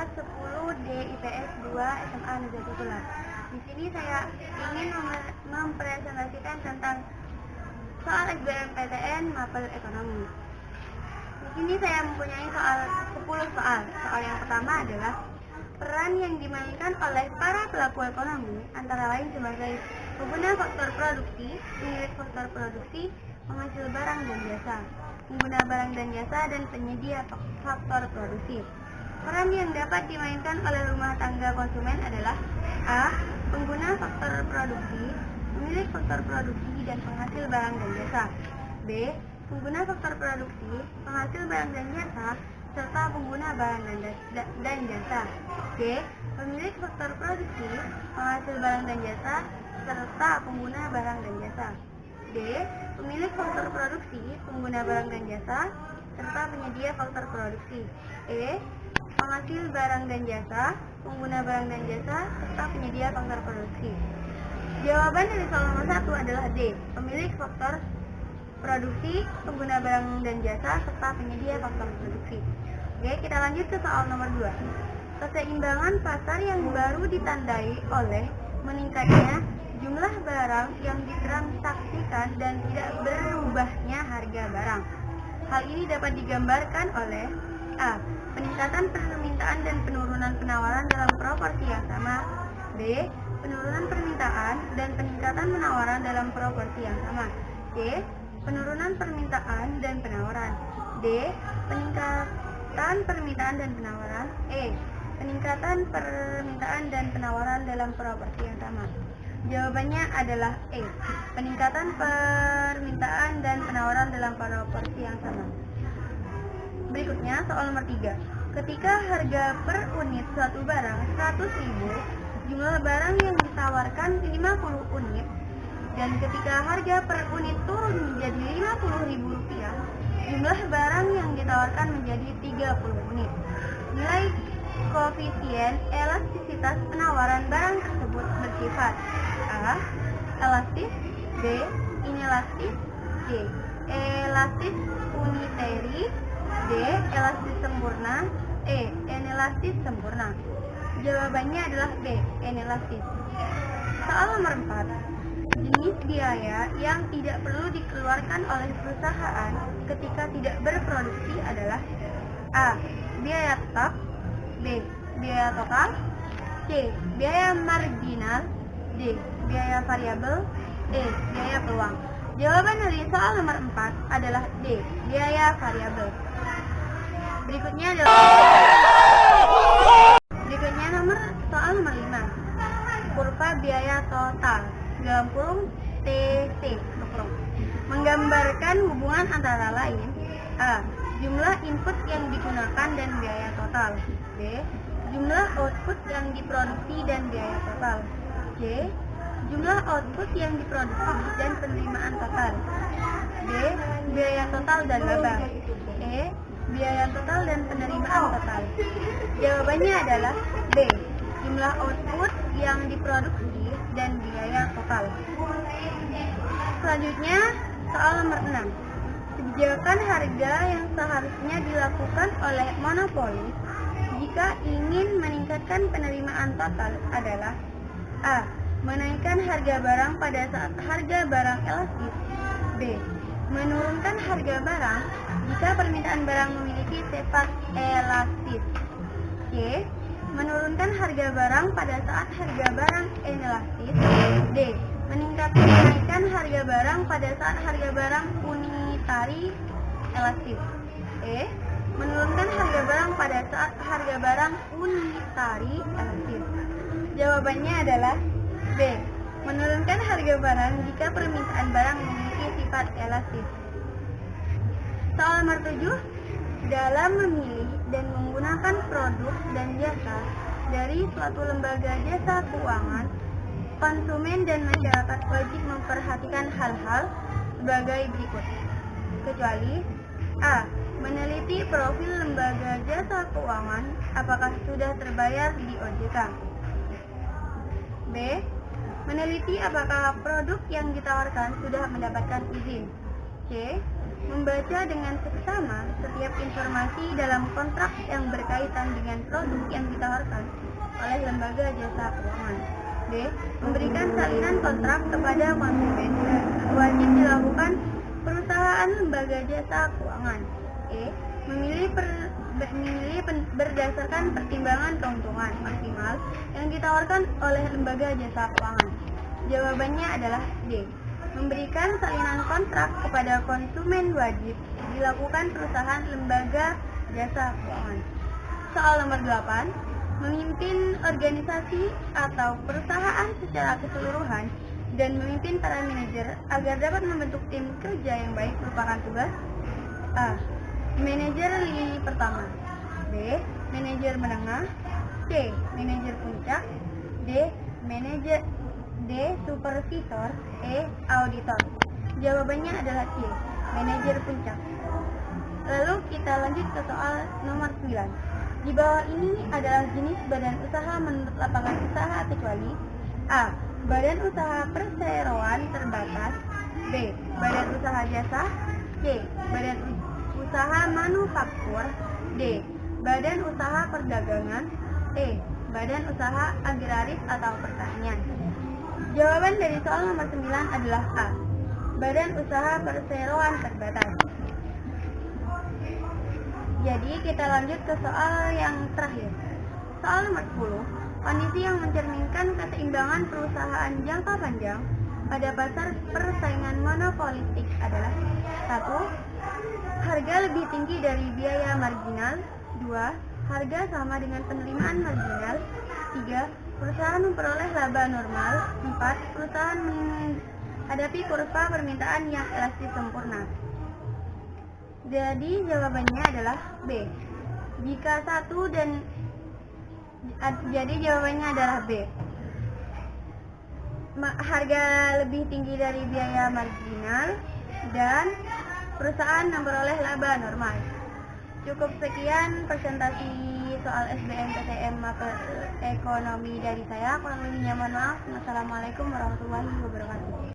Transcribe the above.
kelas 10 D IPS 2 SMA Negeri Tular. Di sini saya ingin mempresentasikan tentang soal SBMPTN Mapel Ekonomi. Di sini saya mempunyai 10 soal. Soal yang pertama adalah peran yang dimainkan oleh para pelaku ekonomi antara lain sebagai pengguna faktor produksi, pemilik faktor produksi, penghasil barang dan jasa, pengguna barang dan jasa, dan penyedia faktor produksi. Peran yang dapat dimainkan oleh rumah tangga konsumen adalah A. Pengguna faktor produksi, pemilik faktor produksi, dan penghasil barang dan jasa. B. Pengguna faktor produksi, penghasil barang dan jasa, serta pengguna barang dan jasa. C. Pemilik faktor produksi, penghasil barang dan jasa, serta pengguna barang dan jasa. D. Pemilik faktor produksi, pengguna barang dan jasa, serta penyedia faktor produksi. E. Penghasil barang dan jasa, pengguna barang dan jasa, serta penyedia faktor produksi. Jawaban dari soal nomor 1 adalah D. Pemilik faktor produksi, pengguna barang dan jasa, serta penyedia faktor produksi. Oke, kita lanjut ke soal nomor 2. Keseimbangan pasar yang baru ditandai oleh meningkatnya jumlah barang yang ditransaksikan dan tidak berubahnya harga barang. Hal ini dapat digambarkan oleh A. Peningkatan permintaan dan penurunan penawaran dalam proporsi yang sama. B. Penurunan permintaan dan peningkatan penawaran dalam proporsi yang sama. C. Penurunan permintaan dan penawaran. D. Peningkatan permintaan dan penawaran. E. Peningkatan permintaan dan penawaran dalam proporsi yang sama. Jawabannya adalah E. Peningkatan permintaan dan penawaran dalam proporsi yang sama. Berikutnya soal nomor 3. Ketika harga per unit suatu barang 100.000, jumlah barang yang ditawarkan 50 unit, dan ketika harga per unit turun menjadi Rp50.000, jumlah barang yang ditawarkan menjadi 30 unit. Nilai koefisien elastisitas penawaran barang tersebut bersifat A. Elastis. B. Inelastis. C. Elastis unitary. D. Elastis sempurna. E. Inelastis sempurna. Jawabannya adalah B. Inelastis. Soal nomor 4. Jenis biaya yang tidak perlu dikeluarkan oleh perusahaan ketika tidak berproduksi adalah A. Biaya tetap. B. Biaya total. C. Biaya marginal. D. Biaya variabel. E. Biaya peluang. Jawaban dari soal nomor 4 adalah D. Biaya variabel. Berikutnya soal nomor 5. Kurva biaya total dalam kurung TT menggambarkan hubungan antara lain A. Jumlah input yang digunakan dan biaya total. B. Jumlah output yang diproduksi dan biaya total. C. Jumlah output yang diproduksi dan penerimaan total. D. Biaya total dan laba. E. Biaya total dan penerimaan total. Jawabannya adalah B. Jumlah output yang diproduksi dan biaya total. Selanjutnya soal nomor 6. Kebijakan harga yang seharusnya dilakukan oleh monopolis jika ingin meningkatkan penerimaan total adalah A. Menaikkan harga barang pada saat harga barang elastis. B. Menurunkan harga barang jika permintaan barang memiliki sifat elastis. C. Menurunkan harga barang pada saat harga barang inelastis. D. Menaikkan harga barang pada saat harga barang unitari elastis. E. Menurunkan harga barang pada saat harga barang unitari elastis. Jawabannya adalah B. Menurunkan harga barang jika permintaan barang memiliki sifat elastis. Soal nomor 7. Dalam memilih dan menggunakan produk dan jasa dari suatu lembaga jasa keuangan, konsumen dan masyarakat wajib memperhatikan hal-hal sebagai berikut. Kecuali A. Meneliti profil lembaga jasa keuangan, apakah sudah terbayar di OJK. B. Meneliti apakah produk yang ditawarkan sudah mendapatkan izin. C. Membaca dengan seksama setiap informasi dalam kontrak yang berkaitan dengan produk yang ditawarkan oleh lembaga jasa keuangan. D. Memberikan salinan kontrak kepada konsumen wajib dilakukan perusahaan lembaga jasa keuangan. E. Memilih berdasarkan pertimbangan keuntungan maksimal yang ditawarkan oleh lembaga jasa keuangan. Jawabannya adalah D. Memberikan salinan kontrak kepada konsumen wajib dilakukan perusahaan lembaga jasa keuangan. Soal nomor 8. Memimpin organisasi atau perusahaan secara keseluruhan dan memimpin para manajer agar dapat membentuk tim kerja yang baik merupakan tugas A. Manajer lini pertama. B. Manajer menengah. C. Manajer puncak. D. Supervisor. E. Auditor. Jawabannya adalah C. Manajer puncak. Lalu kita lanjut ke soal nomor 9. Di bawah ini adalah jenis badan usaha menurut lapangan usaha kecuali A. Badan usaha perseroan terbatas. B. Badan usaha jasa. C. Badan usaha manufaktur. D. Badan usaha perdagangan. E. Badan usaha agraris atau pertanian. Jawaban dari soal nomor 9 adalah A. Badan usaha perseroan terbatas. Jadi kita lanjut ke soal yang terakhir. Soal nomor 10. Kondisi yang mencerminkan keseimbangan perusahaan jangka panjang pada pasar persaingan monopolistik adalah 1. Harga lebih tinggi dari biaya marginal. 2. Harga sama dengan penerimaan marginal. 3. Perusahaan memperoleh laba normal. 4. Perusahaan menghadapi kurva permintaan yang elastis sempurna. Jadi jawabannya adalah B. Jadi jawabannya adalah B. Harga lebih tinggi dari biaya marginal dan perusahaan memperoleh laba normal. Cukup sekian presentasi soal SBMPTN Mapel Ekonomi dari saya. Kurang lebihnya mohon maaf. Wassalamualaikum warahmatullahi wabarakatuh.